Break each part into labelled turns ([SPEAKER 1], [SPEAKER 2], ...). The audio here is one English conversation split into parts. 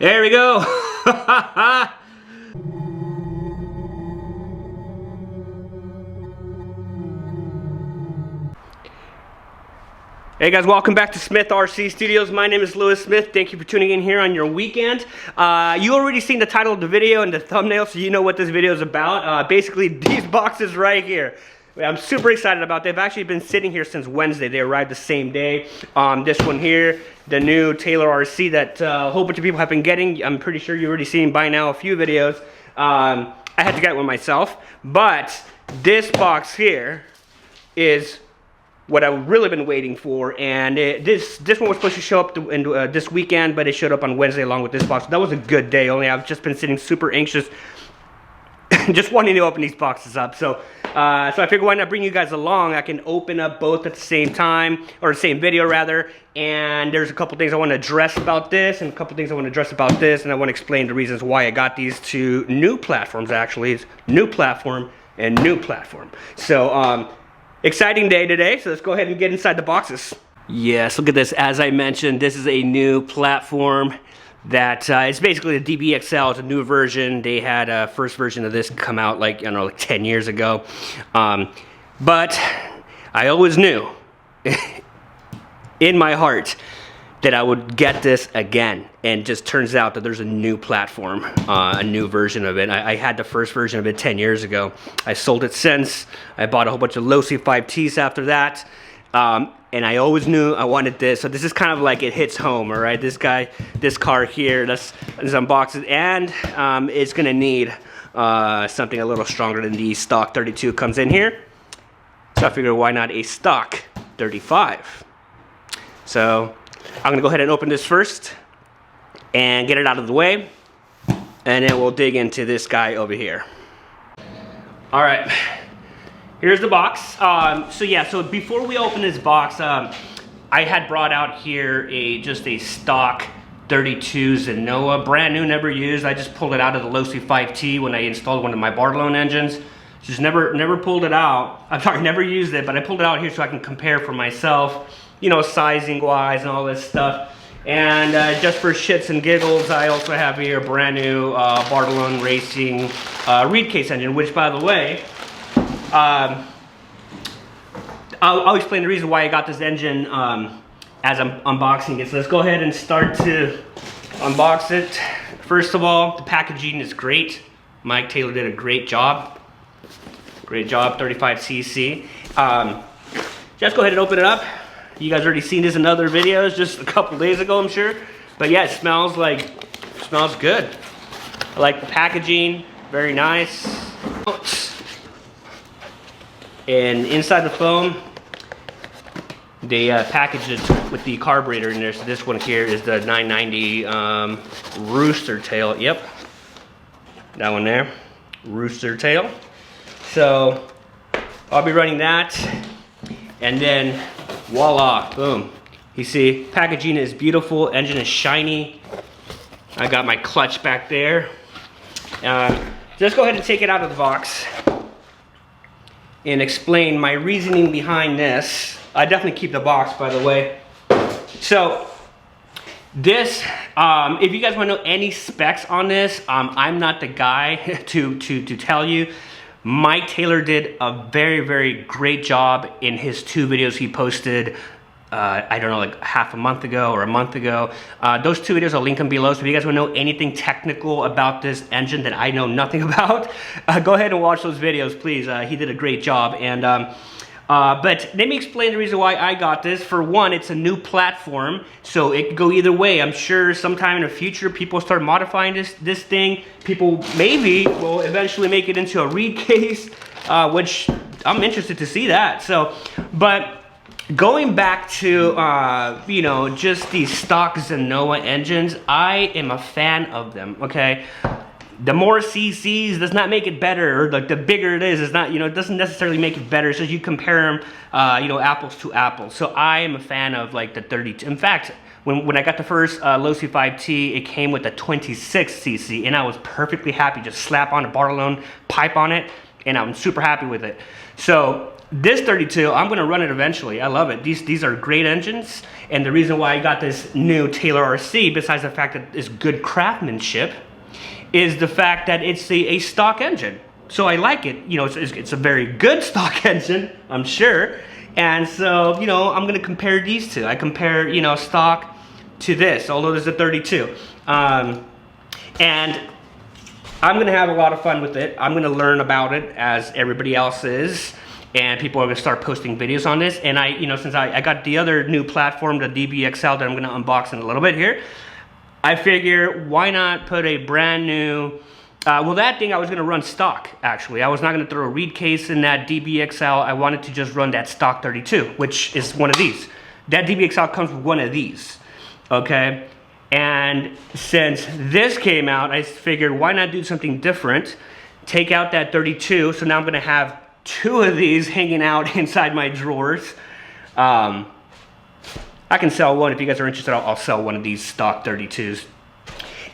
[SPEAKER 1] There we go. Hey guys, welcome back to Smith RC Studios. My name is Lewis Smith. Thank you for tuning in here on your weekend. You already seen the title of the video and the thumbnail, so you know what this video is about. Basically, these boxes right here. I'm super excited about. They've actually been sitting here since Wednesday. They arrived the same day. This one here, the new Taylor RC that a whole bunch of people have been getting. I'm pretty sure you've already seen by now a few videos. I had to get one myself, but this box here is what I've really been waiting for, and this one was supposed to show up this weekend, but it showed up on Wednesday along with this box. So that was a good day. Only I've just been sitting super anxious, just wanting to open these boxes up. So I figured why not bring you guys along. I can open up both at the same time, or the same video rather. And there's a couple things I want to address about this, and a couple things I want to address about this, and I want to explain the reasons why I got these two new platforms. Actually, it's new platform and new platform. So exciting day today, so let's go ahead and get inside the boxes. Yes, look at this. As I mentioned, this is a new platform that it's basically a DBXL. It's a new version. They had a first version of this come out like 10 years ago. But I always knew in my heart that I would get this again, and just turns out that there's a new platform, a new version of it. I had the first version of it 10 years ago. I sold it since. I bought a whole bunch of Losi 5Ts after that, and I always knew I wanted this. So this is kind of like it hits home, all right? This car here, let's unbox it, and it's gonna need something a little stronger than the stock 32 comes in here. So I figured why not a stock 35? So I'm gonna go ahead and open this first and get it out of the way, and then we'll dig into this guy over here. All right, here's the box. So before we open this box, I had brought out here just a stock 32 Zenoa, brand new, never used. I just pulled it out of the Losi 5T when I installed one of my Bartolone engines. Just never pulled it out. I'm sorry, never used it, but I pulled it out here so I can compare for myself, sizing wise and all this stuff. And just for shits and giggles, I also have here a brand new Bartolone Racing reed case engine, which, by the way, I'll explain the reason why I got this engine as I'm unboxing it. So let's go ahead and start to unbox it. First of all, the packaging is great. Mike Taylor did a great job. Great job, 35cc. Just go ahead and open it up. You guys already seen this in other videos just a couple days ago, I'm sure. But yeah, it smells good. I like the packaging, very nice. And inside the foam, they packaged it with the carburetor in there. So this one here is the 990 rooster tail. Yep, that one there, rooster tail. So I'll be running that, and then voila, boom. You see, packaging is beautiful, engine is shiny. I got my clutch back there. Let's go ahead and take it out of the box and explain my reasoning behind this. I definitely keep the box, by the way. So this, if you guys want to know any specs on this, I'm not the guy to tell you. Mike Taylor did a very, very great job in his two videos he posted, I don't know, like half a month ago or a month ago. Those two videos, I'll link them below. So if you guys want to know anything technical about this engine that I know nothing about, go ahead and watch those videos, please. He did a great job. And but let me explain the reason why I got this. For one, it's a new platform, so it could go either way. I'm sure sometime in the future, people start modifying this thing. People maybe will eventually make it into a reed case, which I'm interested to see that. So, but going back to, just these stock Zenoa engines, I am a fan of them, okay? The more CCs does not make it better, or the bigger it is not, it doesn't necessarily make it better. So you compare them, apples to apples. So I am a fan of like the 32. In fact, when I got the first Losi 5T, it came with a 26cc, and I was perfectly happy. Just slap on a Bartolone pipe on it, and I'm super happy with it. So this 32, I'm gonna run it eventually. I love it. These are great engines, and the reason why I got this new Taylor RC, besides the fact that it's good craftsmanship, is the fact that it's a stock engine. So I like it. You know, it's a very good stock engine, I'm sure. And so, you know, I'm gonna compare these two. I compare, you know, stock to this, although there's a 32. And I'm gonna have a lot of fun with it. I'm gonna learn about it as everybody else is. And people are gonna start posting videos on this. And you know, since I got the other new platform, the DBXL, that I'm gonna unbox in a little bit here, I figure why not put a brand new, well, that thing I was gonna run stock, actually. I was not gonna throw a reed case in that DBXL. I wanted to just run that stock 32, which is one of these. That DBXL comes with one of these, okay? And since this came out, I figured why not do something different? Take out that 32, so now I'm gonna have 2 of these hanging out inside my drawers. I can sell one. If you guys are interested, I'll sell one of these stock 32s.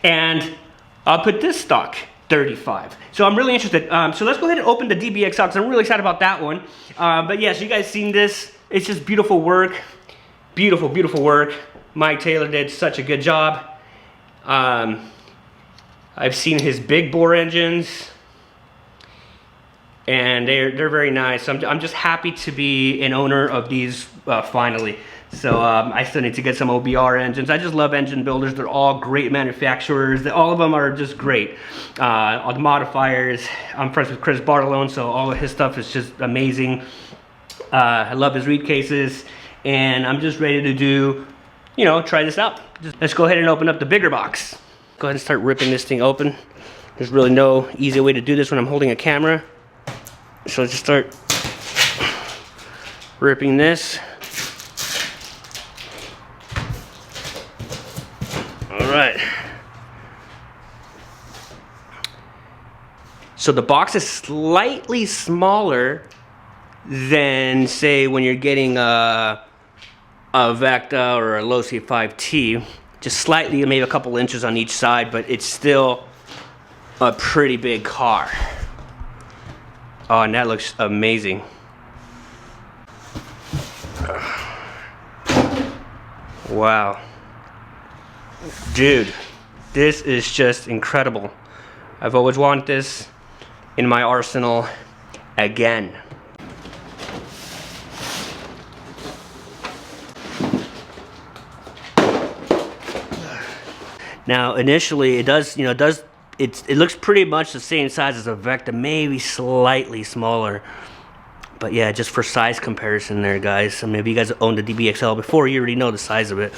[SPEAKER 1] And I'll put this stock 35. So I'm really interested. So let's go ahead and open the DBXL because I'm really excited about that one. But yes, you guys seen this. It's just beautiful work. Beautiful, beautiful work. Mike Taylor did such a good job. I've seen his big bore engines, and they're very nice. I'm just happy to be an owner of these finally. So I still need to get some OBR engines. I just love engine builders. They're all great manufacturers. All of them are just great. All the modifiers. I'm friends with Chris Bartolone, so all of his stuff is just amazing. I love his reed cases, and I'm just ready to do, you know, try this out. Let's go ahead and open up the bigger box. Go ahead and start ripping this thing open. There's really no easy way to do this when I'm holding a camera. So let's just start ripping this. All right. So the box is slightly smaller than, say, when you're getting a Vecta or a Losi 5T. Just slightly, maybe a couple inches on each side, but it's still a pretty big car. Oh, and that looks amazing. Wow. Dude, this is just incredible. I've always wanted this in my arsenal again. Now, initially, it does, you know, it looks pretty much the same size as a Vecta, maybe slightly smaller. But yeah, just for size comparison there, guys. I mean, if you guys owned the DBXL before, you already know the size of it.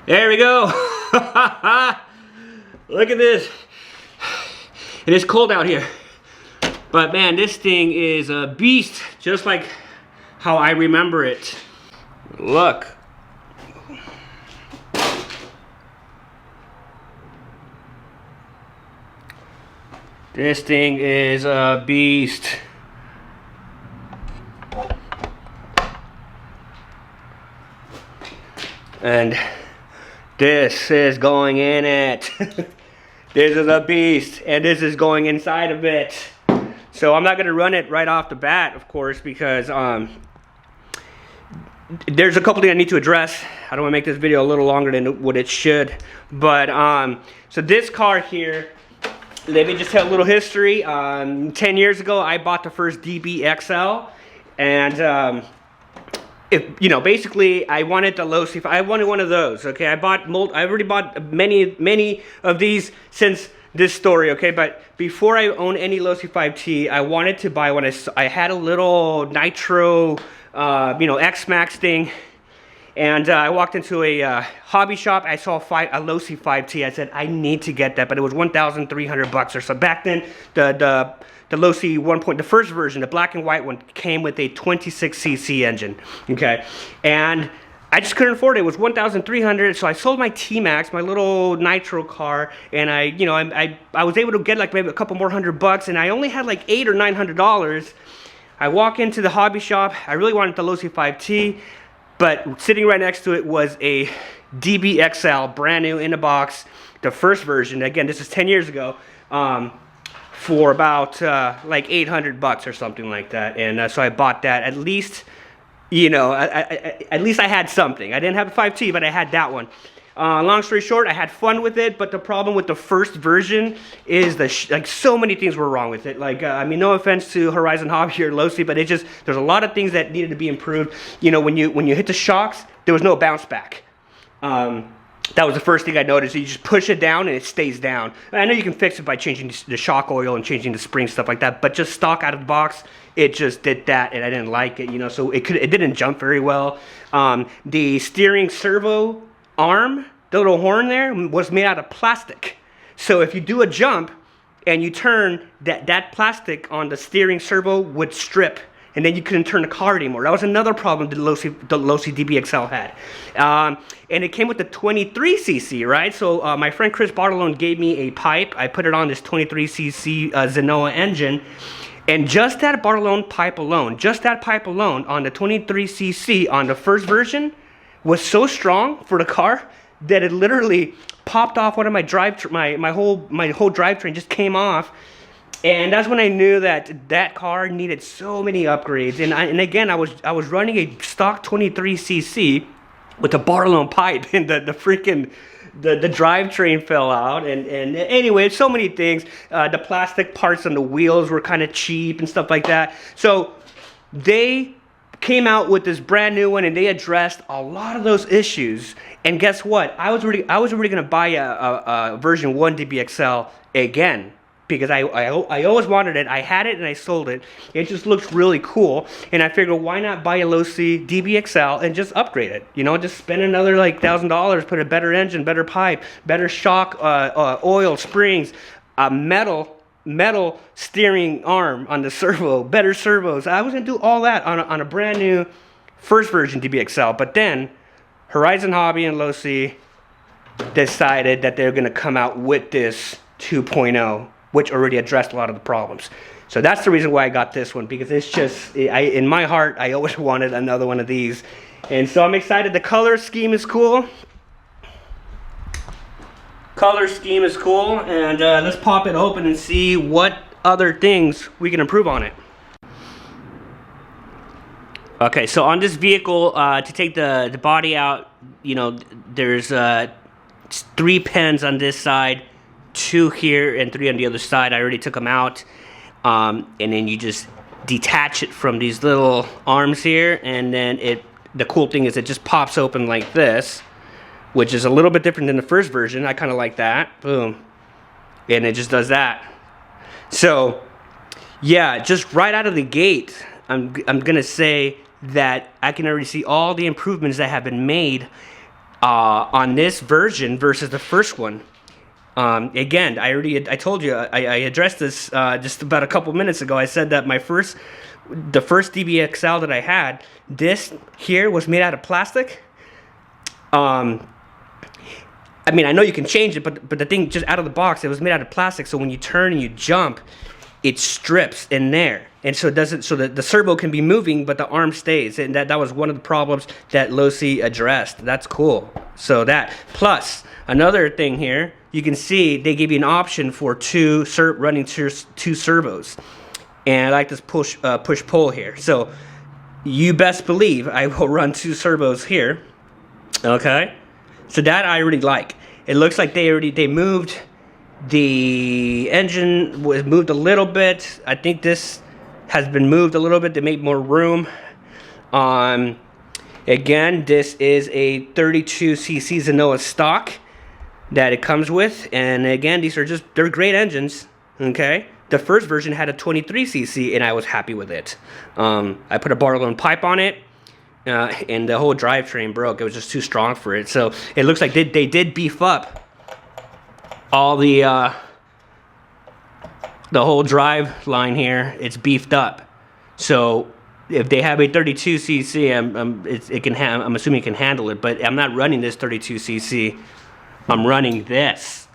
[SPEAKER 1] There we go. Look at this. It is cold out here. But man, this thing is a beast, just like how I remember it. Look. This thing is a beast. And this is going in it. This is a beast, and this is going inside of it. So I'm not gonna run it right off the bat, of course, because there's a couple things I need to address. I don't want to make this video a little longer than what it should. But so this car here, let me just tell a little history. 10 years ago, I bought the first DBXL, and you know, basically, I wanted the Losi. I wanted one of those. Okay, I already bought many of these since this story. Okay, but before I owned any Losi 5T, I wanted to buy one. I had a little nitro, you know, X-Max thing, and I walked into a hobby shop. I saw a Losi 5T. I said, I need to get that, but it was $1,300 or so. Back then, the Losi 1. The first version, the black and white one, came with a 26cc engine. Okay, and I just couldn't afford it. It was $1,300, so I sold my T-Max, my little nitro car, and I was able to get like maybe a couple more $100, and I only had like $800 or $900. I walk into the hobby shop. I really wanted the Losi 5T, but sitting right next to it was a DBXL, brand new in the box, the first version. Again, this is 10 years ago, for about like 800 bucks or something like that. And so I bought that. At least, you know, at least I had something. I didn't have a 5T, but I had that one. Long story short, I had fun with it, but the problem with the first version is like so many things were wrong with it. Like, I mean, no offense to Horizon Hobby or Losi, but there's a lot of things that needed to be improved. You know, when you hit the shocks, there was no bounce back. That was the first thing I noticed. You just push it down and it stays down. I know you can fix it by changing the shock oil and changing the spring, stuff like that, but just stock out of the box, it just did that, and I didn't like it, you know, so it didn't jump very well. The steering servo arm, the little horn there, was made out of plastic. So if you do a jump and you turn, that plastic on the steering servo would strip, and then you couldn't turn the car anymore. That was another problem the Losi DBXL had. And it came with the 23cc, right? So my friend Chris Bartolone gave me a pipe. I put it on this 23cc Zenoa engine. And just that Bartolone pipe alone, on the 23cc on the first version was so strong for the car that it literally popped off one of my my whole drivetrain just came off. And that's when I knew that car needed so many upgrades. And again, I was running a stock 23cc with a Bartolone pipe, and the freaking the drivetrain fell out. And anyway, so many things. The plastic parts on the wheels were kind of cheap and stuff like that. So they came out with this brand new one, and they addressed a lot of those issues. And guess what? I was already gonna buy a version 1 DBXL again, because I always wanted it. I had it and I sold it. It just looks really cool, and I figured, why not buy a Losi DBXL and just upgrade it? You know, just spend another like $1,000, put a better engine, better pipe, better shock, oil, springs, a metal steering arm on the servo, better servos. I was gonna do all that on a brand new first version DBXL, but then Horizon Hobby and Losi decided that they're gonna come out with this 2.0, which already addressed a lot of the problems. So that's the reason why I got this one, because it's just, in my heart, I always wanted another one of these. And so I'm excited. The color scheme is cool. And let's pop it open and see what other things we can improve on it. Okay, so on this vehicle, to take the body out, you know, there's 3 pins on this side, 2 here and 3 on the other side. I already took them out, and then you just detach it from these little arms here, and then the cool thing is it just pops open like this, which is a little bit different than the first version. I kind of like that. Boom, and it just does that. So yeah, just right out of the gate, I'm gonna say that I can already see all the improvements that have been made on this version versus the first one. Again, I told you, I addressed this just about a couple minutes ago. I said that the first DBXL that I had, this here was made out of plastic. I mean, I know you can change it, but the thing just out of the box, it was made out of plastic. So when you turn and you jump, it strips in there, and so it doesn't. So the servo can be moving, but the arm stays, and that was one of the problems that Losi addressed. That's cool. So that plus another thing here, you can see they gave you an option for running two servos, and I like this push pull here. So you best believe I will run 2 servos here. Okay, so that I really like. It looks like they moved. The engine was moved a little bit. I think this has been moved a little bit to make more room. Again, this is a 32cc Zenoa stock that it comes with, and again, they're great engines. Okay, the first version had a 23cc, and I was happy with it. I put a Bartolone pipe on it, and the whole drivetrain broke. It was just too strong for it. So it looks like they did beef up all the whole drive line here. It's beefed up. So if they have a 32cc, I'm assuming it can handle it. But I'm not running this 32cc. I'm running this.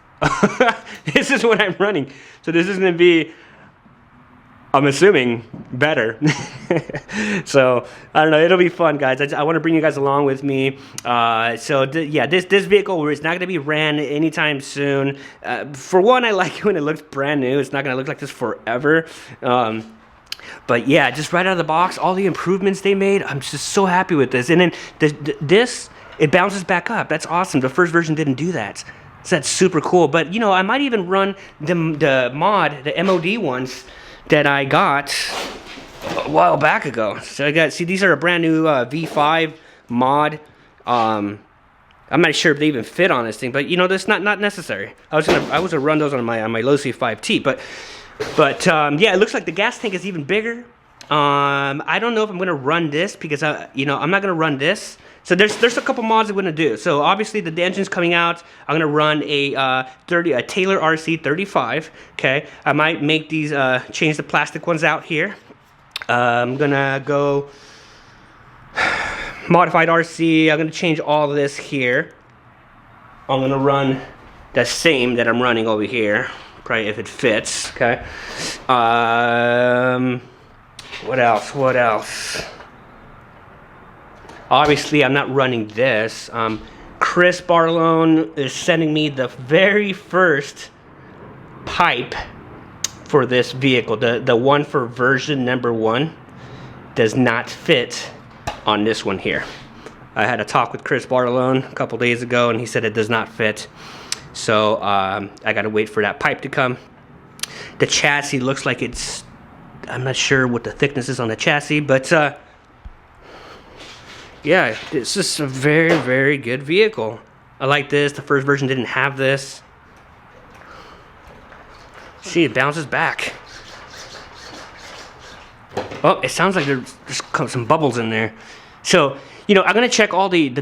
[SPEAKER 1] This is what I'm running. So this is going to be I'm assuming better. So I don't know, it'll be fun, guys. I want to bring you guys along with me. Yeah, this vehicle is not going to be ran anytime soon. For one, I like it when it looks brand new. It's not going to look like this forever. But yeah, just right out of the box, all the improvements they made, I'm just so happy with this. And then this, it bounces back up. That's awesome. The first version didn't do that. So that's super cool. But you know, I might even run the mod, the MOD ones that I got a while back ago. So I got, see, these are a brand new V5 mod. I'm not sure if they even fit on this thing, but you know, that's not necessary. I was gonna run those on my Losi 5T, but yeah, it looks like the gas tank is even bigger. I don't know if I'm gonna run this because you know, I'm not gonna run this. So there's a couple mods I'm gonna do. So obviously the engine's coming out. I'm gonna run a Taylor RC 35. Okay, I might make these change the plastic ones out here. I'm gonna go modified RC. I'm gonna change all of this here. I'm gonna run the same that I'm running over here, probably if it fits. Okay. What else? Obviously, I'm not running this. Chris Bartolone is sending me the very first pipe for this vehicle. The one for version number 1 does not fit on this one here. I had a talk with Chris Bartolone a couple days ago, and he said it does not fit. So I gotta wait for that pipe to come. The chassis looks like it's, I'm not sure what the thickness is on the chassis, but yeah, it's just a very, very good vehicle. I like this. The first version didn't have this. See, it bounces back. Oh, it sounds like there's some bubbles in there. So, you know, I'm gonna check all the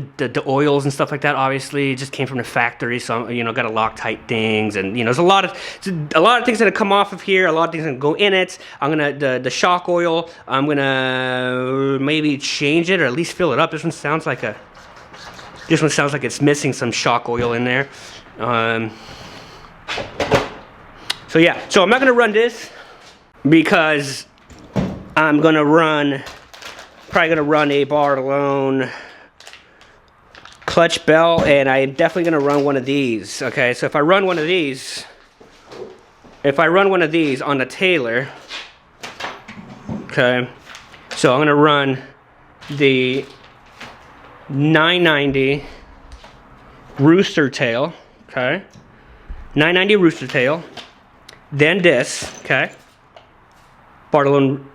[SPEAKER 1] oils and stuff like that. Obviously, it just came from the factory, so you know, gotta Loctite things, and you know, there's a lot of things that come off of here. A lot of things that go in it. I'm gonna the shock oil. I'm gonna maybe change it or at least fill it up. This one sounds like it's missing some shock oil in there. So yeah, so I'm not gonna run this because I'm gonna run. Probably gonna run a Bartolone clutch belt, and I'm definitely gonna run one of these. Okay, so if I run one of these on the Taylor, okay, so I'm gonna run the 990 rooster tail, okay, 990 rooster tail, then this, okay, Bartolone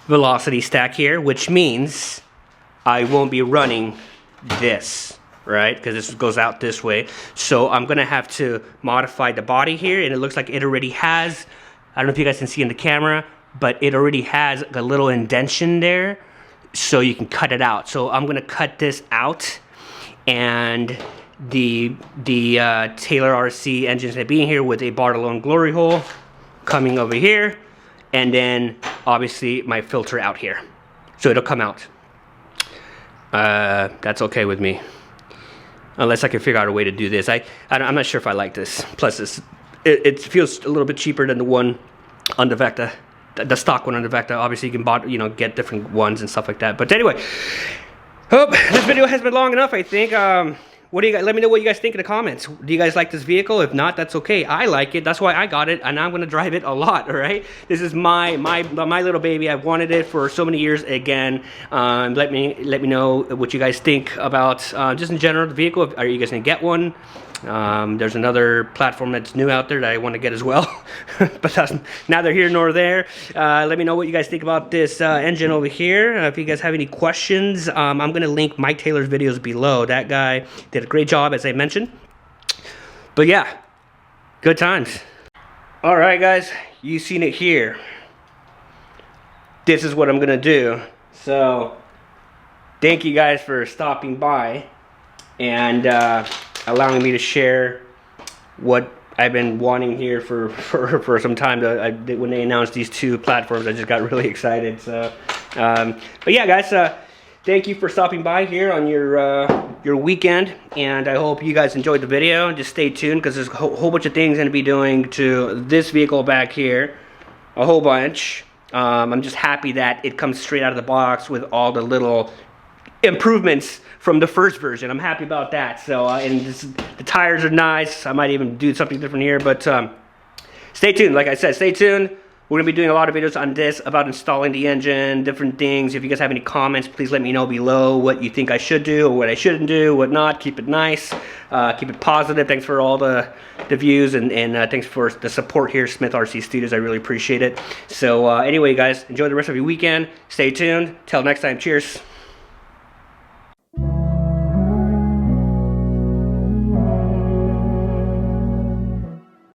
[SPEAKER 1] velocity stack here, which means I won't be running this, right? Because this goes out this way. So I'm gonna have to modify the body here, and it looks like it already has, I don't know if you guys can see in the camera, but it already has a little indentation there, so you can cut it out. So I'm gonna cut this out, and the Taylor RC engine's gonna be in here with a Bartolone glory hole coming over here, and then obviously my filter out here, so it'll come out. That's okay with me, unless I can figure out a way to do this. I'm not sure if I like this. Plus, it feels a little bit cheaper than the one on the Vecta, the stock one on the Vecta. Obviously, you can get different ones and stuff like that. But anyway, hope this video has been long enough, I think. What do you guys? Let me know what you guys think in the comments. Do you guys like this vehicle? If not, that's okay. I like it. That's why I got it, and I'm gonna drive it a lot. All right. This is my little baby. I've wanted it for so many years. Again, let me know what you guys think about just in general the vehicle. Are you guys gonna get one? There's another platform that's new out there that I want to get as well, but that's neither here nor there. Let me know what you guys think about this engine over here. If you guys have any questions, I'm going to link Mike Taylor's videos below. That guy did a great job, as I mentioned. But yeah, good times. All right, guys, you've seen it here. This is what I'm going to do. So thank you guys for stopping by and allowing me to share what I've been wanting here for some time. When they announced these two platforms, I just got really excited. So, but yeah, guys, thank you for stopping by here on your weekend, and I hope you guys enjoyed the video. Just stay tuned because there's a whole bunch of things I'm going to be doing to this vehicle back here. a whole bunch. I'm just happy that it comes straight out of the box with all the little improvements from the first version. I'm happy about that. So, and the tires are nice. I might even do something different here, but stay tuned. Like I said, stay tuned. We're going to be doing a lot of videos on this about installing the engine, different things. If you guys have any comments, please let me know below what you think I should do or what I shouldn't do, what not. Keep it nice. Keep it positive. Thanks for all the views and thanks for the support here, Smith RC Studios. I really appreciate it. So anyway, guys, enjoy the rest of your weekend. Stay tuned. Till next time, cheers.